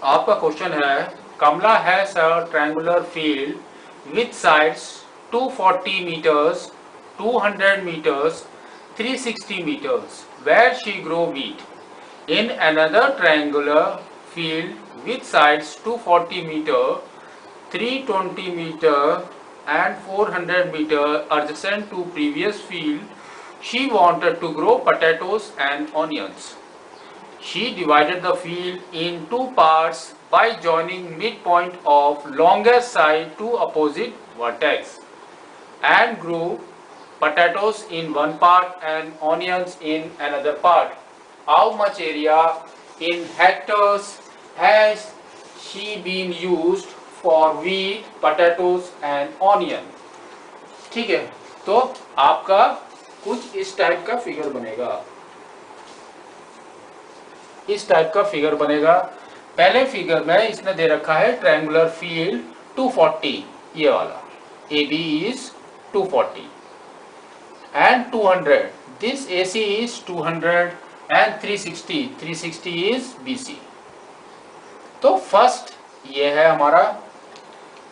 आपका क्वेश्चन है Kamala has a triangular field with sides 240 meters, 200 meters, 360 meters where she grow wheat. In another triangular field with sides 240 meter, 320 meter and 400 meter adjacent to previous field, she wanted to grow potatoes and onions. She divided the field in two parts by joining midpoint of longest side to opposite vertex and grew potatoes in one part and onions in another part. How much area in hectares has she been used for wheat, potatoes and onion? ठीक है, तो आपका कुछ इस type का figure बनेगा, इस type का फिगर बनेगा। पहले फिगर में इसने दे रखा है ट्रायंगुलर फील्ड 240, ये वाला A B is 240 and 200, this A C is 200 and 360 is B C. तो फर्स्ट ये है हमारा,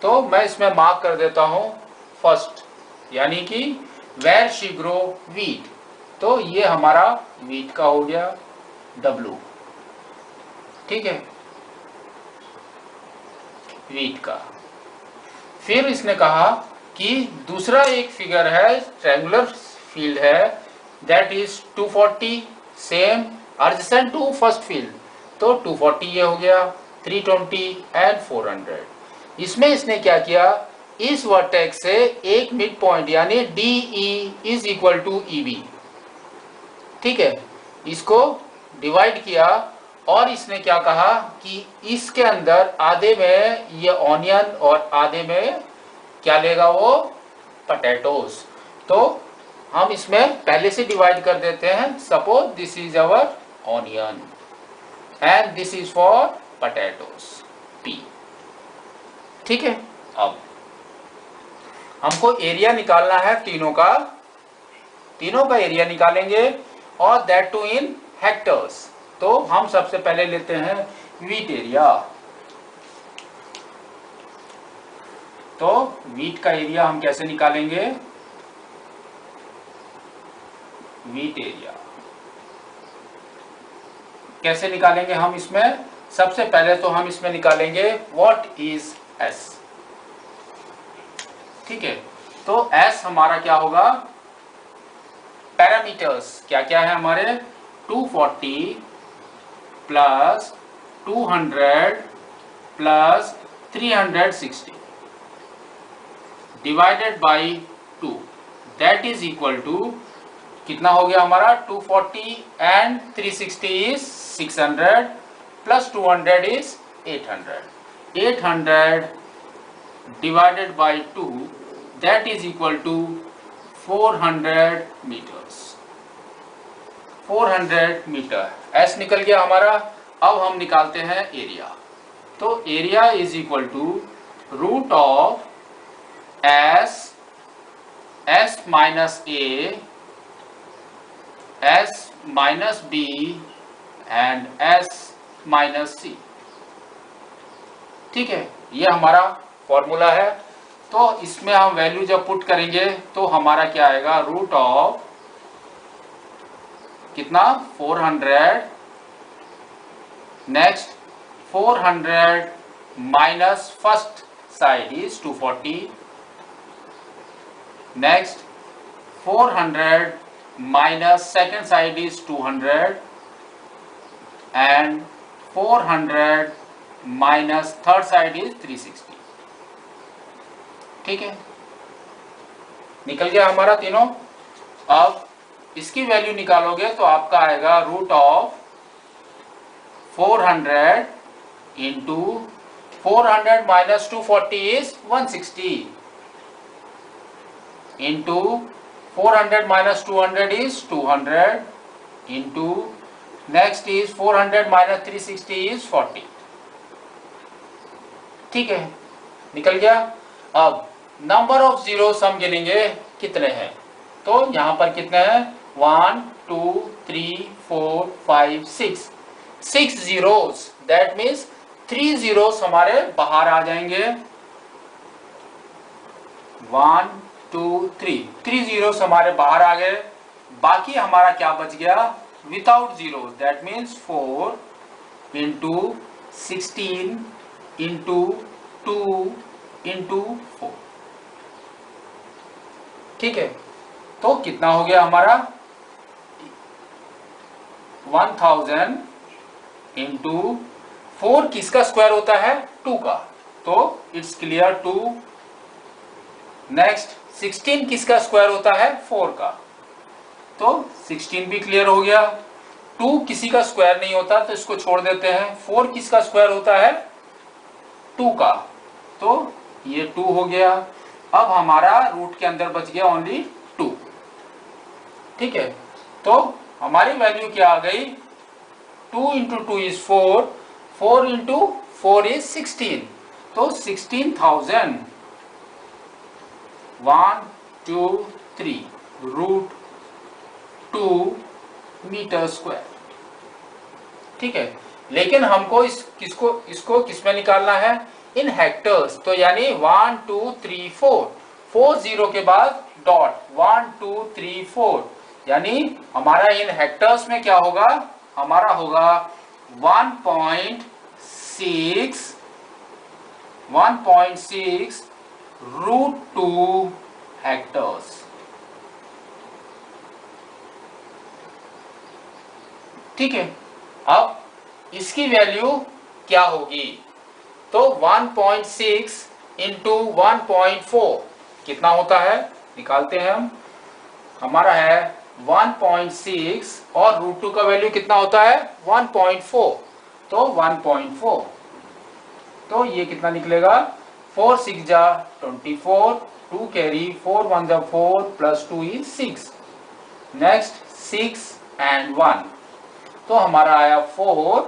तो मैं इसमें मार्क कर देता हूं फर्स्ट, यानी कि वेयर शी ग्रो वीट, तो ये हमारा वीट का हो गया डब्लू, ठीक है, वीट का। फिर इसने कहा कि दूसरा एक फिगर है, ट्रायंगुलर फील्ड है, that is 240 same adjacent to first field, तो 240 ये हो गया, 320 एंड 400। इसमें इसने क्या किया, इस वर्टेक्स से एक मिड पॉइंट यानी D E is equal to E B, ठीक है, इसको डिवाइड किया और इसने क्या कहा कि इसके अंदर आधे में ये ऑनियन और आधे में क्या लेगा वो पोटैटोज। तो हम इसमें पहले से डिवाइड कर देते हैं, suppose this is our onion and this is for potatoes P, ठीक है। अब हमको एरिया निकालना है तीनों का एरिया निकालेंगे और दैट टू इन हेक्टर्स। तो हम सबसे पहले लेते हैं वीट एरिया, तो वीट का एरिया हम कैसे निकालेंगे, वीट एरिया कैसे निकालेंगे हम इसमें, सबसे पहले तो हम इसमें निकालेंगे व्हाट इज एस, ठीक है। तो एस हमारा क्या होगा, पैरामीटर्स क्या क्या है हमारे, 240 plus 200 plus 360 divided by 2, that is equal to कितना हो गया हमारा, 240 and 360 is 600 plus 200 is 800 divided by 2, that is equal to 400 metres, 400 metre. S निकल गया हमारा। अब हम निकालते हैं एरिया, तो area is equal to root of s minus a, s minus b and s minus c, ठीक है, ये हमारा फॉर्मूला है। तो इसमें हम वैल्यू जब पुट करेंगे तो हमारा क्या आएगा, रूट ऑफ कितना 400, next 400 minus first side is 240, next 400 minus second side is 200 and 400 minus third side is 360, ठीक है, निकल गया हमारा तीनों। अब इसकी वैल्यू निकालोगे तो आपका आएगा root of 400 into 400 minus 240 is 160 into 400 minus 200 is 200 into next is 400 minus 360 is 40, ठीक है, निकल गया। अब नंबर ऑफ जीरोस हम गिनेंगे कितने हैं, तो यहां पर कितने हैं, 1 2 3 4 5 6 जीरोस, दैट मीन्स 3 zeros हमारे बाहर आ जाएंगे, 1 2 3, 3 zeros हमारे बाहर आ गए। बाकी हमारा क्या बच गया without zero, that means 4 into 16 into 2 into 4। ठीक है, तो कितना हो गया हमारा 1000 इंटू 4 किसका स्क्वायर होता है 2 का, तो इट्स क्लियर 2। नेक्स्ट 16 किसका स्क्वायर होता है 4 का, तो 16 भी क्लियर हो गया। 2 किसी का स्क्वायर नहीं होता तो इसको छोड़ देते हैं। 4 किसका स्क्वायर होता है 2 का, तो ये 2 हो गया। अब हमारा रूट के अंदर बच गया ओनली 2। ठीक है, तो हमारी वैल्यू क्या आ गई 2 इंटू 2 इज 4, 4 इंटू 4 इज 16, तो 16,000 1 2 3 रूट 2 मीटर स्क्वायर। ठीक है, लेकिन हमको इसको किस में निकालना है इन हेक्टर्स, तो यानी 1 2 3 4, 4 जीरो के बाद डॉट 1 2 3 4, यानी हमारा इन हेक्टर्स में क्या होगा हमारा होगा 1.6 रूट 2 हेक्टर्स। ठीक है, अब इसकी वैल्यू क्या होगी, तो 1.6 इंटू 1.4 कितना होता है निकालते हैं हम। हमारा है 1.6 और रूट 2 का वैल्यू कितना होता है 1.4, तो 1.4, तो ये कितना निकलेगा 4 6 जा 24, 2 कैरी 4 1 जा 4 प्लस 2 इज 6। नेक्स्ट 6 एंड 1, तो हमारा आया 4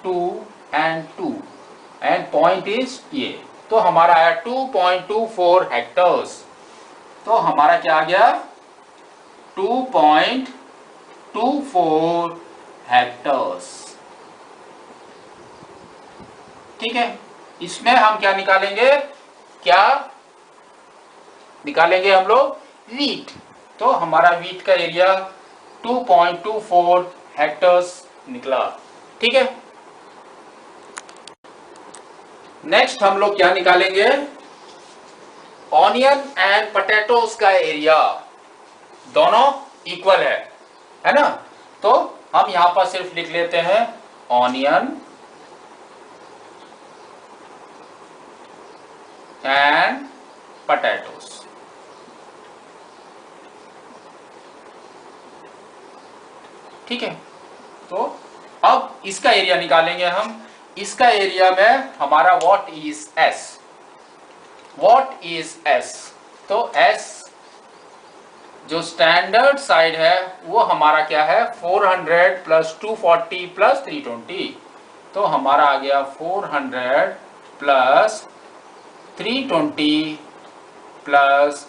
2 एंड 2 एंड पॉइंट इज ये, तो हमारा आया 2.24 हेक्टर्स। तो हमारा क्या आ गया 2.24 हेक्टर्स। ठीक है, इसमें हम क्या निकालेंगे, क्या निकालेंगे हम लोग वीट, तो हमारा वीट का एरिया 2.24 हेक्टर्स निकला। ठीक है, नेक्स्ट हम लोग क्या निकालेंगे ऑनियन एंड पोटैटोस का एरिया, दोनों इक्वल है ना, तो हम यहां पर सिर्फ लिख लेते हैं ऑनियन एंड पोटैटोस। ठीक है, तो अब इसका एरिया निकालेंगे हम। इसका एरिया में हमारा what is S, what is S, तो एस जो स्टैंडर्ड साइड है वो हमारा क्या है 400 प्लस 240 प्लस 320, तो हमारा आ गया 400 plus 320 plus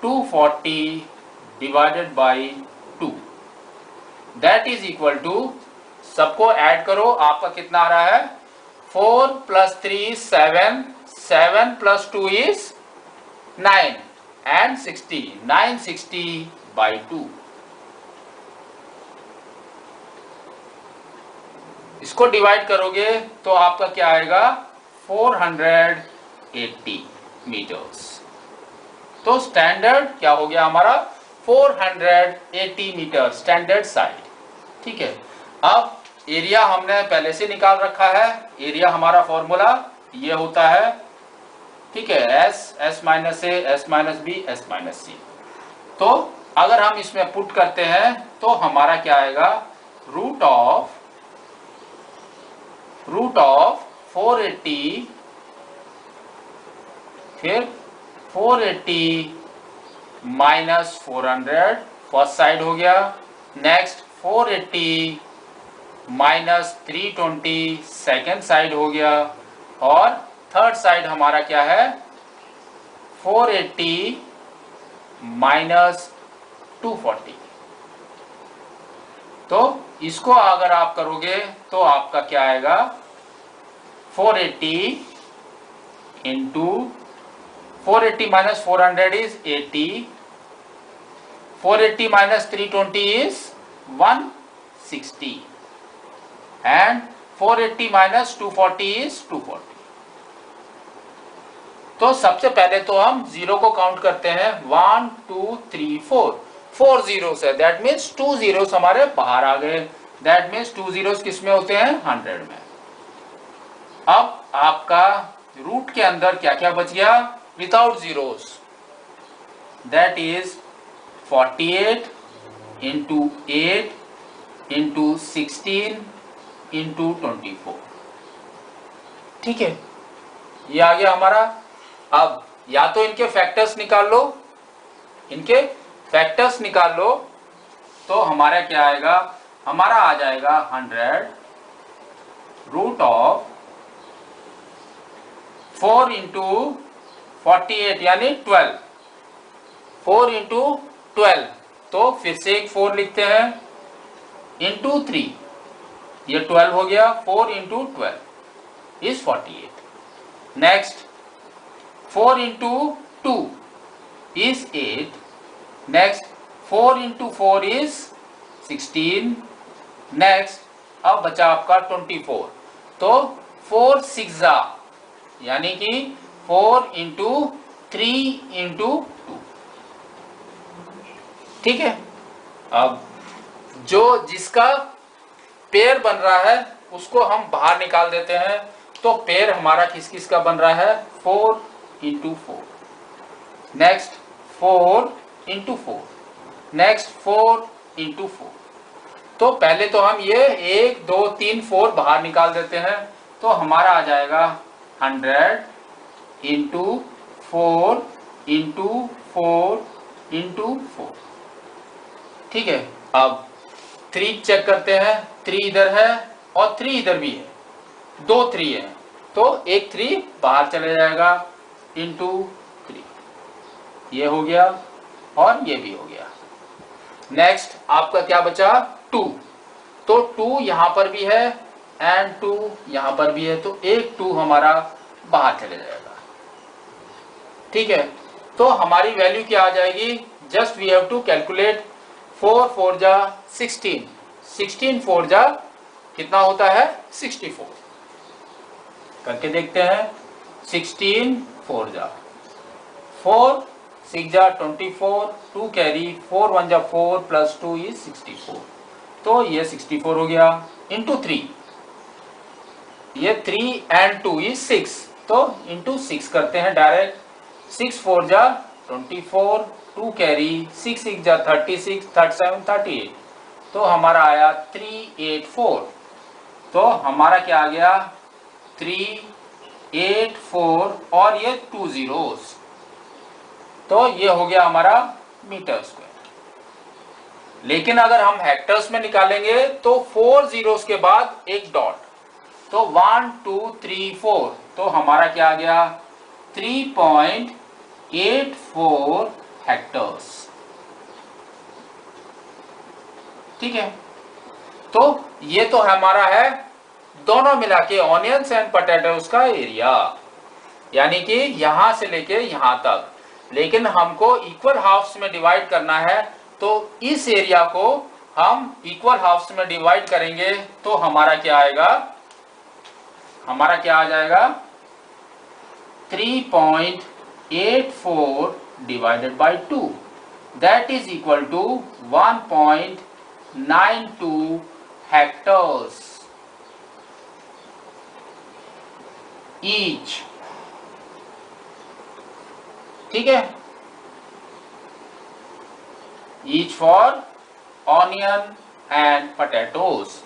240 divided by 2, that is equal to, सबको ऐड करो आपका कितना आ रहा है 4 plus 3 7, 7 plus 2 is 9 and 60, 960 by 2। इसको डिवाइड करोगे तो आपका क्या आएगा 480 मीटर्स, तो स्टैंडर्ड क्या हो गया हमारा 480 मीटर स्टैंडर्ड साइड। ठीक है, अब एरिया हमने पहले से निकाल रखा है, एरिया हमारा फॉर्मूला ये होता है। ठीक है, s minus a s minus b s minus c, तो अगर हम इसमें पुट करते हैं तो हमारा क्या आएगा रूट ऑफ 480, फिर 480 माइनस 400 फर्स्ट साइड हो गया, नेक्स्ट 480 माइनस 320 सेकेंड साइड हो गया, और थर्ड साइड हमारा क्या है 480 माइनस 240। तो इसको अगर आप करोगे तो आपका क्या आएगा 480 into 480 minus 400 is 80. 480 minus 320 is 160. And 480 minus 240 is 240. तो सबसे पहले तो हम जीरो को काउंट करते हैं 1 2 3 4 4 जीरोस है, दैट मीन्स 2 जीरोस हमारे बाहर आ गए, दैट मीन्स 2 जीरोस किस में होते हैं 100 में। अब आपका रूट के अंदर क्या क्या बच गया without zeros, that is 48 into 8 into 16 into 24। ठीक है, ये आ गया हमारा। अब या तो इनके फैक्टर्स निकाल लो, इनके फैक्टर्स निकाल लो, तो हमारा क्या आएगा, हमारा आ जाएगा 100 रूट ऑफ 4 इंटू 48 यानी 12, 4 इंटू 12, तो फिर से एक 4 लिखते हैं इंटू 3, ये 12 हो गया, 4 into 12 is 48। Next 4 into 2 is 8. Next 4 into 4 is 16. Next अब बचा आपका 24, तो 4 6 यानी कि 4 इंटू 3 इंटू 2। ठीक है, अब जो जिसका पेयर बन रहा है उसको हम बाहर निकाल देते हैं, तो पेयर हमारा किस किस का बन रहा है 4 into 4, next 4 into 4, next 4 into 4। तो पहले तो हम ये 1 2 3 4 बाहर निकाल देते हैं, तो हमारा आ जाएगा 100 इंटू 4 इंटू 4 इंटू 4। ठीक है, अब 3 चेक करते हैं, 3 इधर है और 3 इधर भी है, 2 3 है, तो एक 3 बाहर चले जाएगा इंटू 3, ये हो गया और ये भी हो गया। नेक्स्ट आपका क्या बचा 2, तो 2 यहां पर भी है एंड 2 यहां पर भी है, तो एक 2 हमारा बाहर चले जाएगा। ठीक है, तो हमारी वैल्यू क्या आ जाएगी, just we have to calculate 4 4 जा 16, 16 4 जा कितना होता है 64, करके देखते हैं। 16 4 जा 4 6 जा 24, 2 कैरी 4 1 जा 4 प्लस 2 इज 64, तो ये 64 हो गया इंटू 3, ये 3 एंड 2 इज 6, तो इंटू 6 करते हैं डायरेक्ट। 6 4 जा 24, 2 कैरी 6 6 जा 36, 37 38, तो हमारा आया 384, तो हमारा क्या आ गया 384 और ये 2 जीरोस, तो ये हो गया हमारा मीटर स्क्वायर। लेकिन अगर हम हेक्टर्स में निकालेंगे तो 4 जीरोस के बाद एक डॉट, तो 1 2 3 4, तो हमारा क्या आ गया 3.84 हेक्टर्स। ठीक है, तो ये तो हमारा है दोनों मिला के ऑनियंस एंड पोटैटोस का एरिया, यानी कि यहां से लेके यहां तक। लेकिन हमको इक्वल हाफ्स में डिवाइड करना है, तो इस एरिया को हम इक्वल हाफ्स में डिवाइड करेंगे, तो हमारा क्या आएगा, हमारा क्या आ जाएगा 3.84 divided by 2, that is equal to 1.92 hectares each. ठीक है, each for onion and potatoes.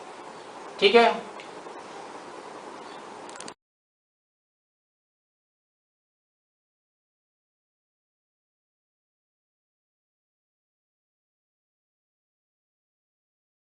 ठीक है,